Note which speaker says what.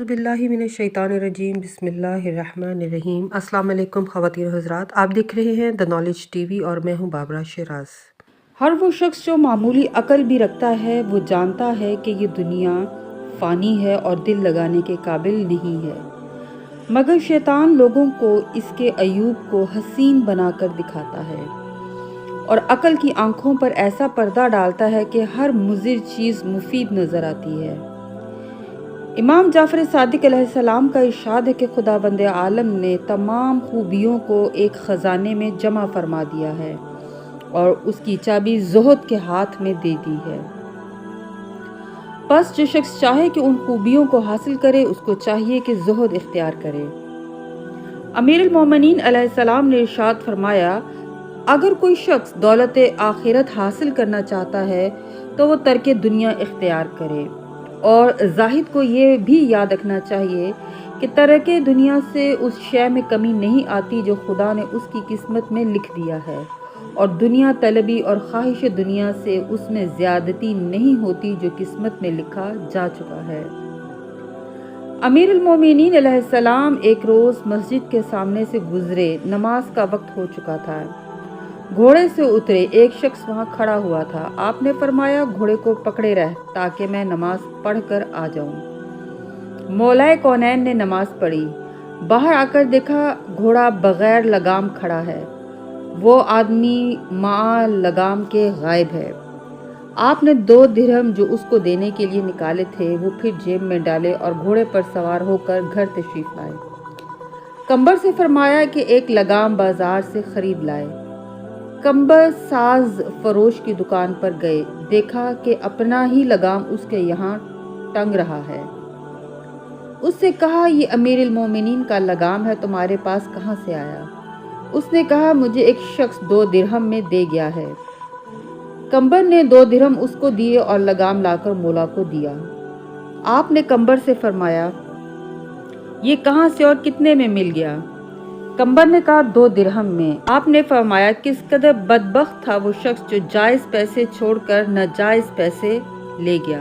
Speaker 1: बिल्लाहि मिनश्शैतानिर्रजीम बिस्मिल्लाहिर्रहमानिर्रहीम। अस्सलाम वालेकुम ख़वातीन हज़रात, आप देख रहे हैं द नॉलेज टीवी और मैं हूं बाबरा शिराज।
Speaker 2: हर वो शख्स जो मामूली अकल भी रखता है वो जानता है कि ये दुनिया फ़ानी है और दिल लगाने के काबिल नहीं है, मगर शैतान लोगों को इसके अयूब को हसीन बनाकर दिखाता है और अकल की आंखों पर ऐसा पर्दा डालता है कि हर मुज़िर चीज़ मुफीद नज़र आती है। इमाम जाफ़र सादिक अलैहिस्सलाम का इरशाद है कि खुदाबंद आलम ने तमाम खूबियों को एक ख़जाने में जमा फरमा दिया है और उसकी चाबी ज़ुहद के हाथ में दे दी है। बस जो शख्स चाहे कि उन खूबियों को हासिल करे, उसको चाहिए कि ज़ुहद इख्तियार करे। अमीरुल मोमिनीन अलैहिस्सलाम ने इरशाद फरमाया, अगर कोई शख्स दौलत आखिरत हासिल करना चाहता है तो वो तर्के दुनिया इख्तियार करे, और जाहिद को ये भी याद रखना चाहिए कि तर्के दुनिया से उस शय में कमी नहीं आती जो खुदा ने उसकी किस्मत में लिख दिया है, और दुनिया तलबी और ख्वाहिश दुनिया से उसमें ज़्यादती नहीं होती जो किस्मत में लिखा जा चुका है। अमीरुल मोमिनीन अलैहिस्सलाम एक रोज़ मस्जिद के सामने से गुजरे, नमाज का वक्त हो चुका था। घोड़े से उतरे एक शख्स वहाँ खड़ा हुआ था। आपने फरमाया, घोड़े को पकड़े रह ताकि मैं नमाज पढ़ कर आ जाऊँ। मौलाए कौनैन ने नमाज पढ़ी, बाहर आकर देखा घोड़ा बगैर लगाम खड़ा है, वो आदमी माँ लगाम के गायब है। आपने 2 दिरहम जो उसको देने के लिए निकाले थे वो फिर जेब में डाले और घोड़े पर सवार होकर घर तशरीफ लाए। कंबर से फरमाया कि एक लगाम बाजार से खरीद लाए। कंबर साज फरोश की दुकान पर गए, देखा कि अपना ही लगाम उसके यहाँ टंग रहा है। उससे कहा, ये अमीरुल मोमिनीन का लगाम है, तुम्हारे पास कहाँ से आया? उसने कहा, मुझे एक शख्स 2 दिरहम में दे गया है। कंबर ने 2 दिरहम उसको दिए और लगाम लाकर मौला को दिया। आपने कंबर से फरमाया, ये कहाँ से और कितने में मिल गया? कंबर ने कहा, 2 दिरहम में। आपने फरमाया, किस कदर बदबख्त था वो शख्स जो जायज़ पैसे छोड़कर नाजायज़ पैसे ले गया।